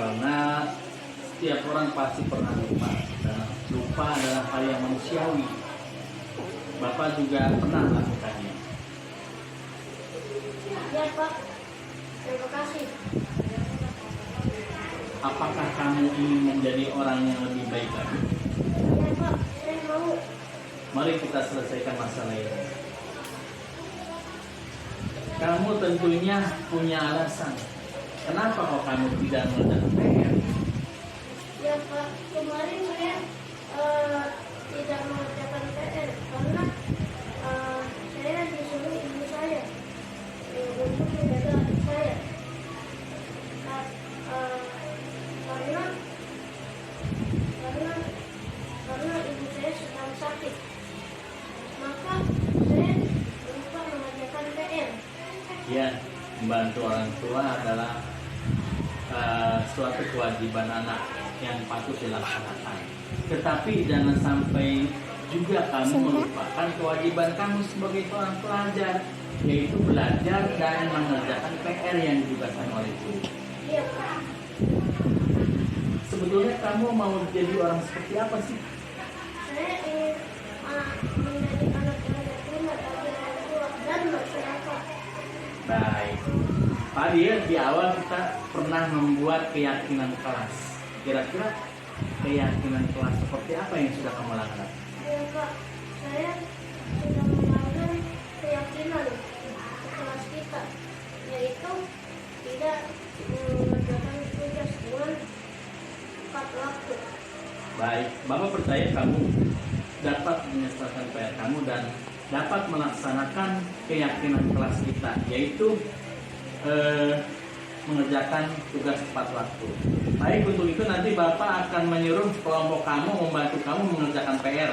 karena setiap orang pasti pernah lupa, dan lupa adalah hal yang manusiawi. Bapak juga pernah melakukannya. Ya Pak, terima kasih. Apakah kamu ingin menjadi orang yang lebih baik lagi? Ya Pak, saya mau. Mari kita selesaikan masalah ini. Kamu tentunya punya alasan. Kenapa kok kamu tidak mengerjakan PR? Ya Pak, kemarin saya tidak mengerjakan PR karena saya disuruh ibu saya untuk menjaga adik saya. Nah, karena ibu saya sedang sakit, maka saya lupa mengerjakan PR. Ya, membantu orang tua adalah suatu kewajiban anak yang patut dilaksanakan. Tetapi jangan sampai juga kamu melupakan kewajiban kamu sebagai seorang pelajar, yaitu belajar dan mengerjakan PR yang ditugaskan oleh guru. Iya Pak. Sebetulnya kamu mau jadi orang seperti apa sih? Saya ingin menjadi anak yang berguna bagi orang tua dan masyarakat. Baik. Tadi ya di awal kita pernah membuat keyakinan kelas. Kira-kira keyakinan kelas seperti apa yang sudah kamu lakukan? Ya Pak, saya sudah melanggar keyakinan kelas kita, yaitu tidak mengerjakan tugas dengan tepat waktu. Baik, Bapak percaya kamu dapat menyelesaikan PR kamu dan dapat melaksanakan keyakinan kelas kita, yaitu mengerjakan tugas tepat waktu. Baik, untuk itu nanti Bapak akan menyuruh kelompok kamu membantu kamu mengerjakan PR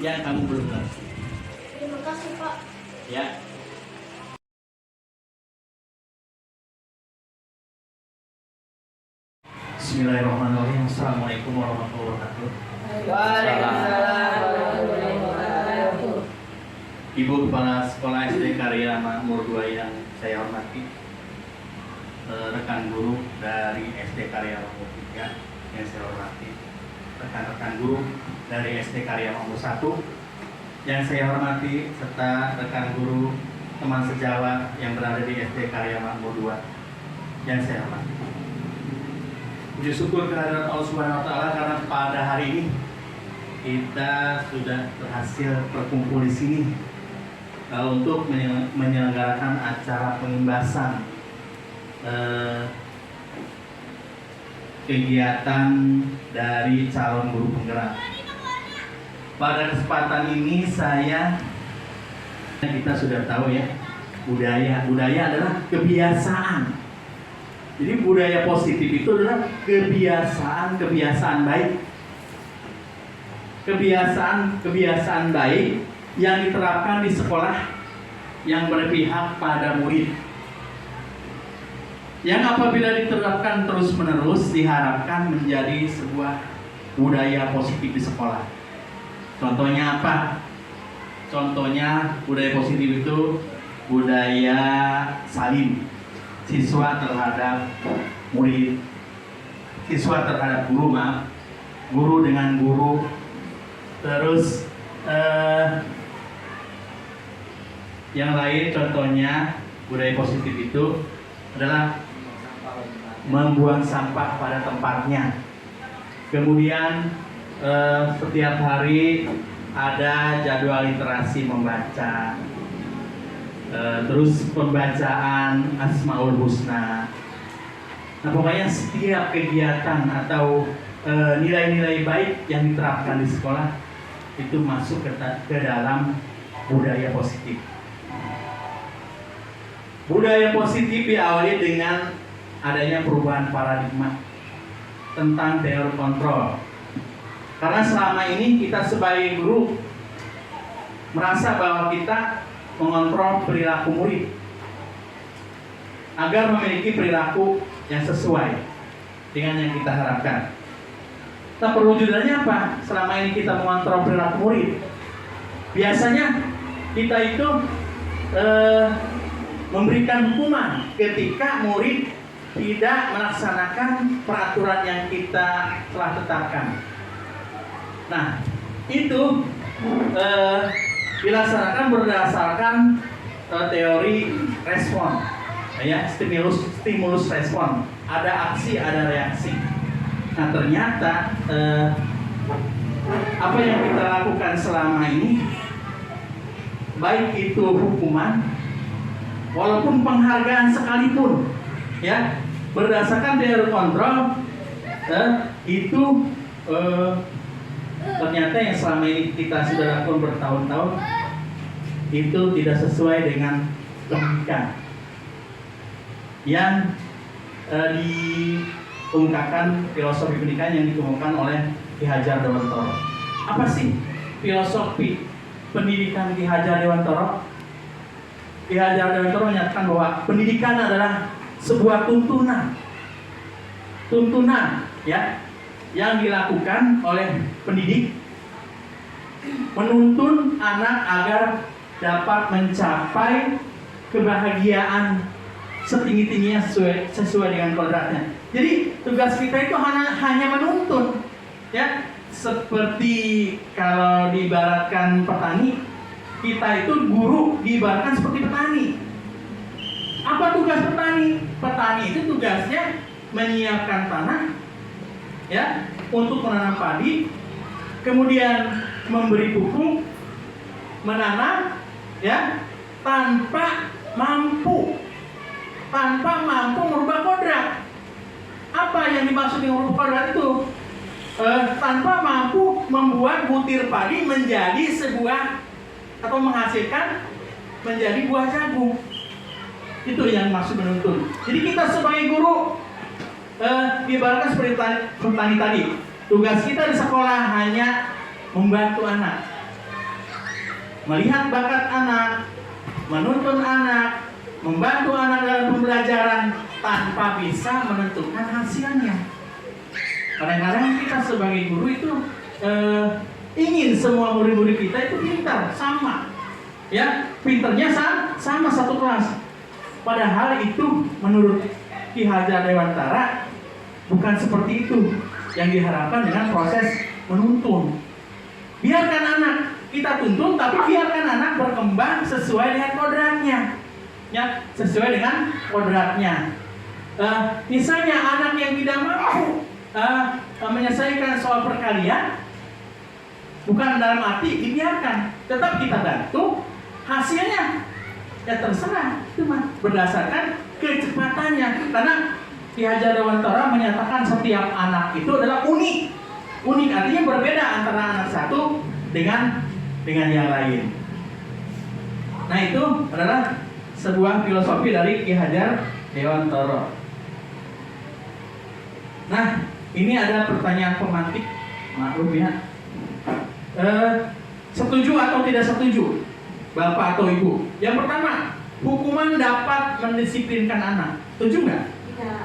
yang kamu belum ngerti. Terima kasih Pak. Ya. Bismillahirrahmanirrahim. Assalamualaikum warahmatullahi wabarakatuh. Waalaikumsalam warahmatullahi wabarakatuh. Ibu Kepala Sekolah SD Karya Makmur 2 yang saya hormati, rekan guru dari SD Karya Makmur 3 yang saya hormati, rekan-rekan guru dari SD Karya Makmur 1 yang saya hormati, serta rekan guru teman sejawat yang berada di SD Karya Makmur 2 yang saya hormati. Puji syukur kehadirat Allah Subhanahu wa taala karena pada hari ini kita sudah berhasil berkumpul di sini untuk menyelenggarakan acara pengimbasan kegiatan dari calon guru penggerak. Pada kesempatan ini kita sudah tahu ya, budaya adalah kebiasaan. Jadi budaya positif itu adalah kebiasaan baik. Kebiasaan baik yang diterapkan di sekolah yang berpihak pada murid. Yang apabila diterapkan terus-menerus diharapkan menjadi sebuah budaya positif di sekolah. Contohnya apa? Contohnya budaya positif itu budaya saling. Siswa terhadap murid, siswa terhadap guru, guru dengan guru. Terus yang lain contohnya budaya positif itu adalah membuang sampah pada tempatnya. Kemudian setiap hari ada jadwal literasi membaca. Terus pembacaan Asmaul Husna. Nah, pokoknya setiap kegiatan atau nilai-nilai baik yang diterapkan di sekolah itu masuk ke dalam budaya positif. Budaya positif diawali dengan adanya perubahan paradigma tentang teori kontrol. Karena selama ini kita sebagai guru merasa bahwa kita mengontrol perilaku murid agar memiliki perilaku yang sesuai dengan yang kita harapkan. Nah, perwujudannya apa? Selama ini kita mengontrol perilaku murid, biasanya kita itu memberikan hukuman ketika murid tidak melaksanakan peraturan yang kita telah tetapkan. Nah, itu dilaksanakan berdasarkan teori respon, ya, stimulus respon. Ada aksi, ada reaksi. Nah, ternyata apa yang kita lakukan selama ini, baik itu hukuman, walaupun penghargaan sekalipun, ya, berdasarkan teori kontrol, itu ternyata yang selama ini kita sudah lakukan bertahun-tahun itu tidak sesuai dengan logika yang dikemukakan, filosofi pendidikan yang dikemukakan oleh Ki Hajar Dewantara. Apa sih filosofi pendidikan Ki Hajar Dewantara? Ki Hajar Dewantara menyatakan bahwa pendidikan adalah sebuah tuntunan, ya, yang dilakukan oleh pendidik menuntun anak agar dapat mencapai kebahagiaan setinggi-tingginya sesuai dengan kodratnya. Jadi tugas kita itu hanya menuntun, ya, seperti kalau diibaratkan petani, kita itu guru diibaratkan seperti petani. Apa tugas petani? Petani itu tugasnya menyiapkan tanah, ya, untuk menanam padi, kemudian memberi pupuk, menanam, ya, tanpa mampu merubah kodrat. Apa yang dimaksud dengan merubah kodrat itu? Tanpa mampu membuat butir padi menjadi sebuah atau menghasilkan menjadi buah jagung. Itu yang maksud menuntun. Jadi kita sebagai guru diibaratkan seperti petani tadi. Tugas kita di sekolah hanya membantu anak, melihat bakat anak, menuntun anak, membantu anak dalam pembelajaran tanpa bisa menentukan hasilnya. Kadang-kadang kita sebagai guru itu ingin semua murid-murid kita itu pintar, sama, ya, pintarnya sama satu kelas. Padahal itu menurut Ki Hajar Dewantara bukan seperti itu yang diharapkan dengan proses menuntun. Biarkan anak kita tuntun, tapi biarkan anak berkembang sesuai dengan kodratnya, ya, sesuai dengan kodratnya. Misalnya anak yang tidak mampu menyelesaikan soal perkalian, bukan dalam arti dibiarkan, tetap kita bantu, hasilnya ya terserah, itu mah berdasarkan kecepatannya. Karena Ki Hajar Dewantara menyatakan setiap anak itu adalah unik. Unik artinya berbeda antara anak satu dengan yang lain. Nah, itu adalah sebuah filosofi dari Ki Hajar Dewantara. Nah, ini ada pertanyaan pemantik, maklum ya. Setuju atau tidak setuju, Bapak atau Ibu? Yang pertama, hukuman dapat mendisiplinkan anak. Setuju nggak? Tidak.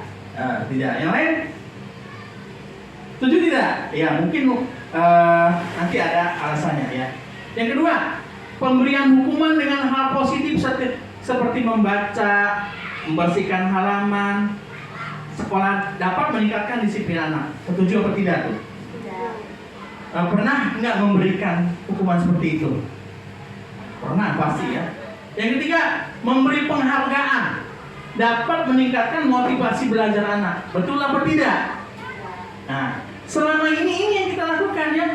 Tidak. Yang lain? Setuju tidak? Ya, mungkin nanti ada alasannya, ya. Yang kedua, pemberian hukuman dengan hal positif seperti membaca, membersihkan halaman sekolah dapat meningkatkan disiplin anak. Setuju atau tidak tuh? Tidak. Pernah nggak memberikan hukuman seperti itu? Pernah, pasti ya. Yang ketiga, memberi penghargaan dapat meningkatkan motivasi belajar anak. Betul apa tidak? Nah, selama ini yang kita lakukan, ya.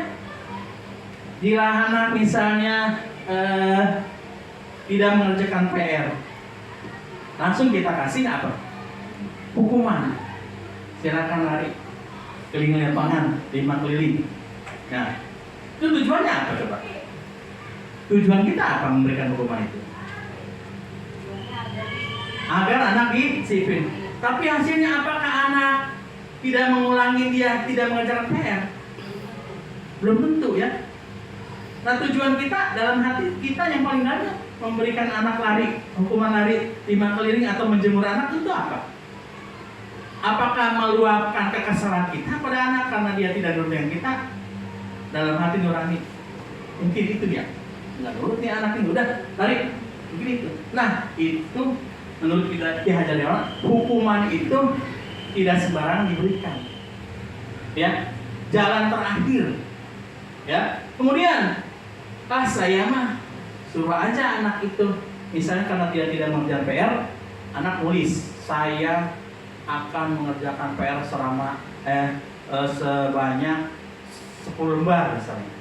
Jika anak misalnya tidak mengerjakan PR, langsung kita kasih apa? Hukuman. Silakan lari keliling lapangan 5 keliling. Nah, itu tujuannya apa coba? Tujuan kita apa memberikan hukuman itu? Agar anak disiplin. Tapi hasilnya apakah anak tidak mengulangi, dia tidak mengerjakan PR? Belum tentu, ya. Nah, tujuan kita dalam hati kita yang paling banyak memberikan anak lari, hukuman lari 5 keliling atau menjemur anak itu apa? Apakah meluapkan kekesalan kita pada anak karena dia tidak nurut dengan kita? Dalam hati nurani, mungkin itu dia. Nggak nurut nih anak ini, udah lari, mungkin itu. Nah, itu menurut Ki Hajar Dewantara, hukuman itu tidak sembarangan diberikan. Ya, jalan terakhir. Ya, kemudian saya mah suruh aja anak itu, misalnya karena dia tidak mengerjakan PR, anak nulis, saya akan mengerjakan PR sebanyak 10 lembar misalnya.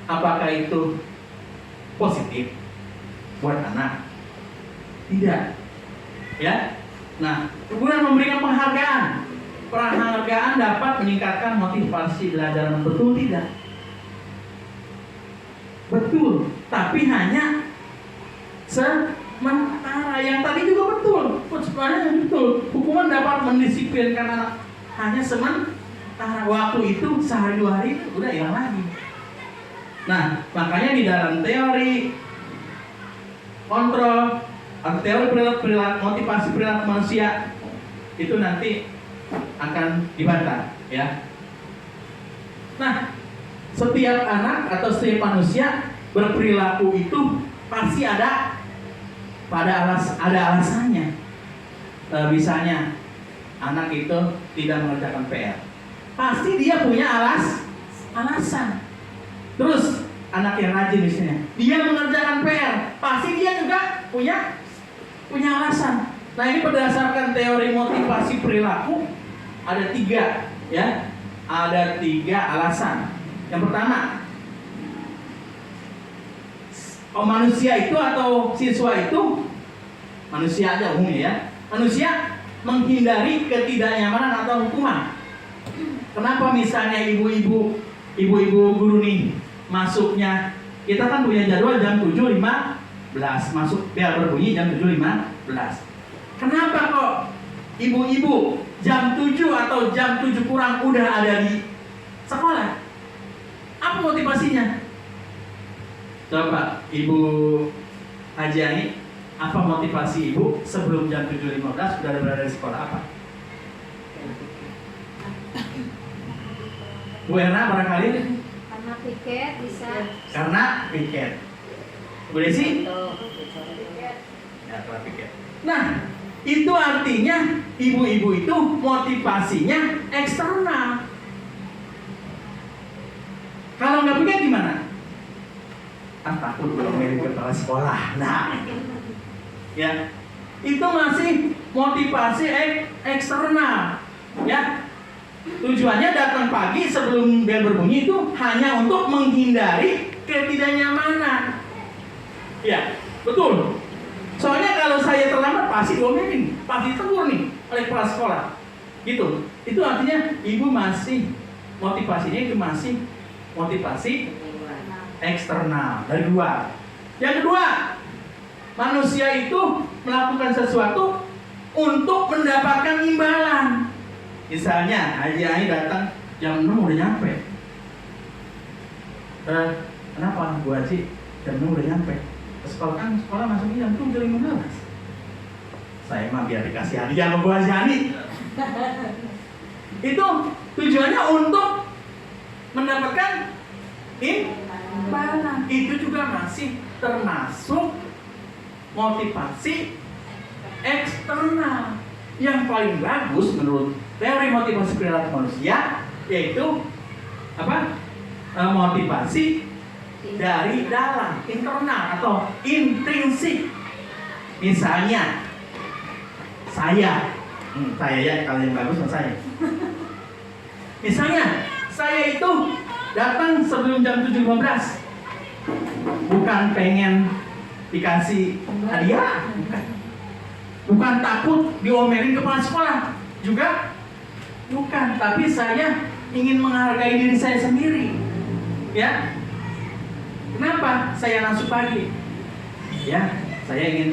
Apakah itu positif buat anak? Tidak. Ya. Nah, kemudian memberikan penghargaan. Penghargaan dapat meningkatkan motivasi belajar, betul tidak? Betul, tapi hanya sementara. Yang tadi juga betul, sebenarnya betul. Hukuman dapat mendisiplinkan anak hanya sementara. Waktu itu sehari dua hari udah hilang lagi. Nah, makanya di dalam teori kontrol atau teori perilaku motivasi perilaku manusia itu nanti akan dibantah, ya. Nah, setiap anak atau setiap manusia berperilaku itu pasti ada alasannya. Misalnya anak itu tidak mengerjakan PR, pasti dia punya alasan. Terus anak yang rajin misalnya, dia mengerjakan PR, pasti dia juga punya alasan. Nah, ini berdasarkan teori motivasi perilaku ada 3, ya. Ada 3 alasan. Yang pertama, manusia itu atau siswa itu, manusia aja umumnya ya, manusia menghindari ketidaknyamanan atau hukuman. Kenapa misalnya ibu-ibu guru nih masuknya, kita kan punya jadwal jam 7.15 masuk, biar berbunyi jam 7.15. Kenapa kok ibu-ibu jam 7 atau jam 7 kurang udah ada di sekolah? Apa motivasinya? Coba Ibu Haji Ani, apa motivasi ibu sebelum jam 7.15 sudah berada di sekolah? Apa? Bu Erna barangkali? Karena piket bisa. Karena piket. Bu Desi? Ya, karena piket. Nah, itu artinya ibu-ibu itu motivasinya eksternal. Kalau nggak piket gimana? Takut belum dari kepala sekolah. Nah, ya, itu masih motivasi eksternal. Ya, tujuannya datang pagi sebelum bel berbunyi itu hanya untuk menghindari ketidaknyamanan. Ya, betul. Soalnya kalau saya terlambat pasti diomelin, pasti tegur nih oleh kepala sekolah. Gitu. Itu artinya ibu masih motivasinya itu masih motivasi eksternal dari luar. Yang kedua, manusia itu melakukan sesuatu untuk mendapatkan imbalan. Misalnya Haji Ani datang jam 6 udah nyampe. Kenapa Bu Haji jam 6 udah nyampe? Sekolah masuknya jam 7.15. Saya mah biar dikasih hadiah sama Bu Haji Ani. Itu tujuannya untuk mendapatkan imbalan. Itu juga masih termasuk motivasi eksternal. Yang paling bagus menurut teori motivasi perilaku manusia yaitu apa? Motivasi dari dalam, internal atau intrinsik. Misalnya saya ya, kalau yang bagus saya. Misalnya saya itu datang sebelum jam 7.15, bukan pengen dikasih hadiah, bukan takut diomelin kepala sekolah, juga bukan, tapi saya ingin menghargai diri saya sendiri. Ya, kenapa saya masuk pagi? Ya, saya ingin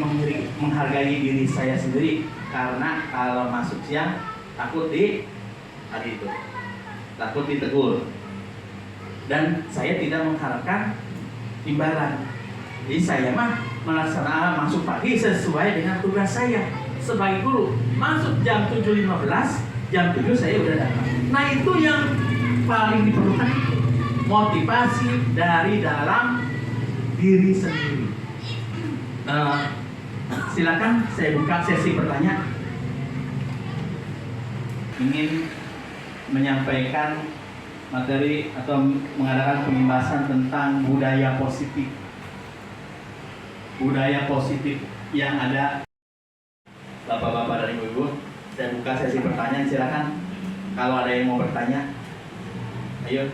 menghargai diri saya sendiri, karena kalau masuk siang takut takut ditegur. Dan saya tidak mengharapkan imbalan. Jadi saya mah melaksanakan masuk pagi sesuai dengan tugas saya sebagai guru. Masuk jam 7.15, jam 7 saya udah datang. Nah, itu yang paling diperlukan, motivasi dari dalam diri sendiri. Silakan saya buka sesi bertanya. Ingin menyampaikan materi atau mengadakan pembahasan tentang budaya positif. Budaya positif yang ada. Bapak-bapak dan ibu-ibu, saya buka sesi pertanyaan, silakan. Kalau ada yang mau bertanya, ayo.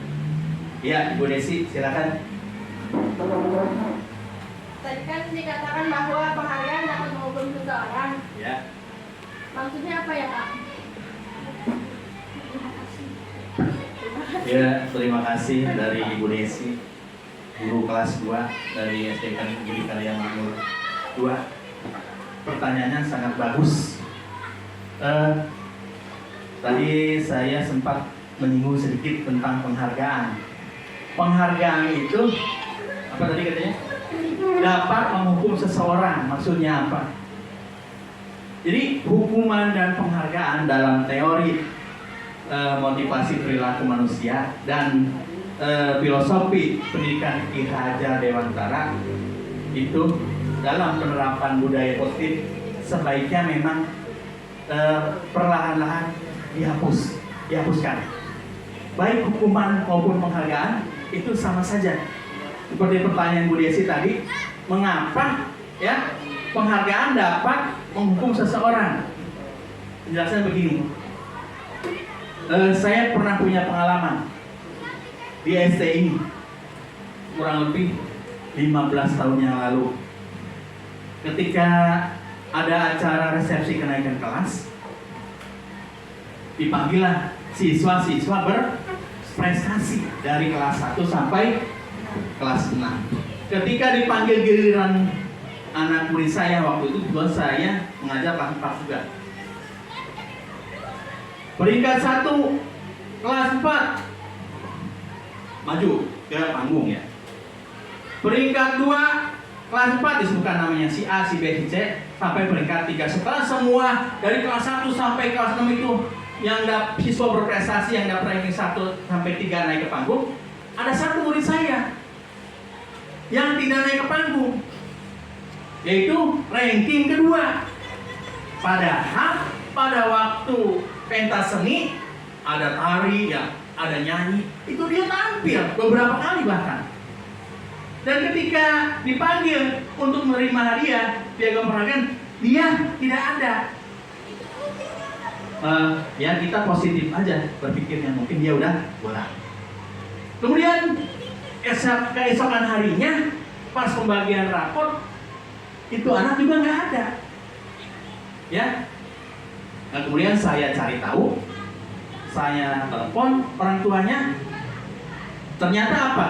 Iya, Ibu Desi, silakan. Tadi kan dikatakan bahwa penghargaan dapat menghukum seseorang. Ya. Maksudnya apa ya, Pak? Ya, terima kasih dari Ibu Desi, guru kelas 2 dari SDK Negeri Karya Makmur 2. Pertanyaannya sangat bagus. Tadi saya sempat menyinggung sedikit tentang penghargaan. Penghargaan itu apa tadi katanya? Dapat menghukum seseorang. Maksudnya apa? Jadi hukuman dan penghargaan dalam teori motivasi perilaku manusia dan filosofi pendidikan Ki Hajar Dewantara itu dalam penerapan budaya positif sebaiknya memang perlahan-lahan dihapuskan. Baik hukuman maupun penghargaan itu sama saja. Seperti pertanyaan Bu Desi tadi, mengapa ya penghargaan dapat menghukum seseorang? Penjelasan begini. Saya pernah punya pengalaman di STI kurang lebih 15 tahun yang lalu. Ketika ada acara resepsi kenaikan kelas, dipanggillah siswa-siswa berprestasi dari kelas 1 sampai kelas 6. Ketika dipanggil giliran anak murid saya, waktu itu kebetulan saya mengajar kelas 4 juga. Peringkat 1 kelas 4 maju ke panggung ya. Peringkat 2 kelas 4 disebutkan namanya si A, si B, si C sampai peringkat 3. Setelah semua dari kelas 1 sampai kelas 6 itu yang siswa berprestasi yang dapat ranking 1 sampai 3 naik ke panggung, ada satu murid saya yang tidak naik ke panggung, yaitu ranking kedua. Padahal pada waktu pentas seni ada tari ya, ada nyanyi, itu dia tampil beberapa kali bahkan. Dan ketika dipanggil untuk menerima hadiah piagam penghargaan, dia tidak ada. Ya kita positif aja berpikirnya, mungkin dia udah pulang. Kemudian keesokan harinya pas pembagian raport itu anak juga nggak ada. Ya. Nah, kemudian saya cari tahu, saya telepon orang tuanya. Ternyata apa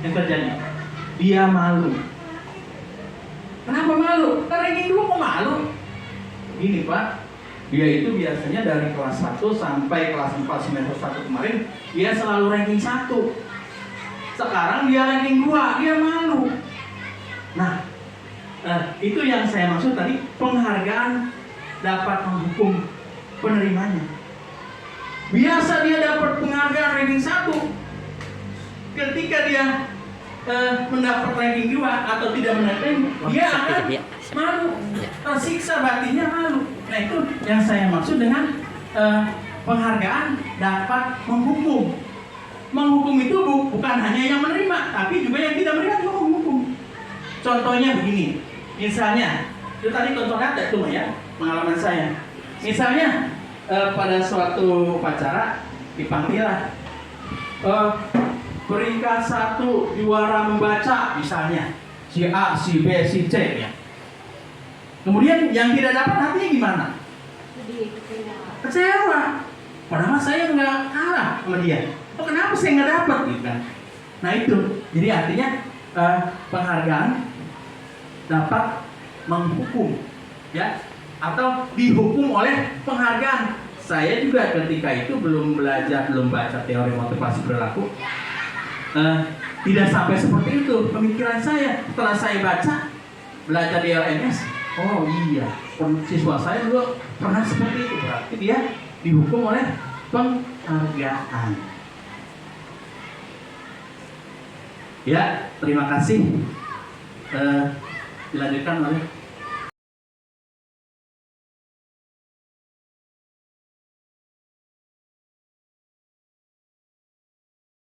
yang terjadi? Dia malu. Kenapa malu? Karena ranking 2 kok malu? Gini Pak, dia itu biasanya dari kelas 1 sampai kelas 4 semester 1 kemarin dia selalu ranking 1. Sekarang dia ranking 2, dia malu. Nah, itu yang saya maksud tadi, penghargaan dapat menghukum penerimanya. Biasa dia dapat penghargaan ranking 1, ketika dia mendapat ranking 2 atau tidak mendapat, dia akan malu, tersiksa batinnya, malu. Nah itu yang saya maksud dengan penghargaan dapat menghukum. Menghukum itu bukan hanya yang menerima, tapi juga yang tidak menerima juga menghukum. Contohnya begini, misalnya itu tadi contoh nyata tuh ya, pengalaman saya. Misalnya pada suatu upacara dipanggil peringkat 1 juara membaca misalnya si A, si B, si C ya. Kemudian yang tidak dapat hatinya gimana? Kecewa. Padahal saya nggak kalah sama dia. Oh, kenapa saya nggak dapat gitu kan? Nah itu, jadi artinya penghargaan dapat menghukum ya, atau dihukum oleh penghargaan. Saya juga ketika itu belum baca teori motivasi perilaku. Tidak sampai seperti itu pemikiran saya. Setelah saya baca, belajar di LMS, oh iya, siswa saya dulu pernah seperti itu. Berarti dia dihukum oleh penghargaan. Ya, terima kasih. Dilanjutkan oleh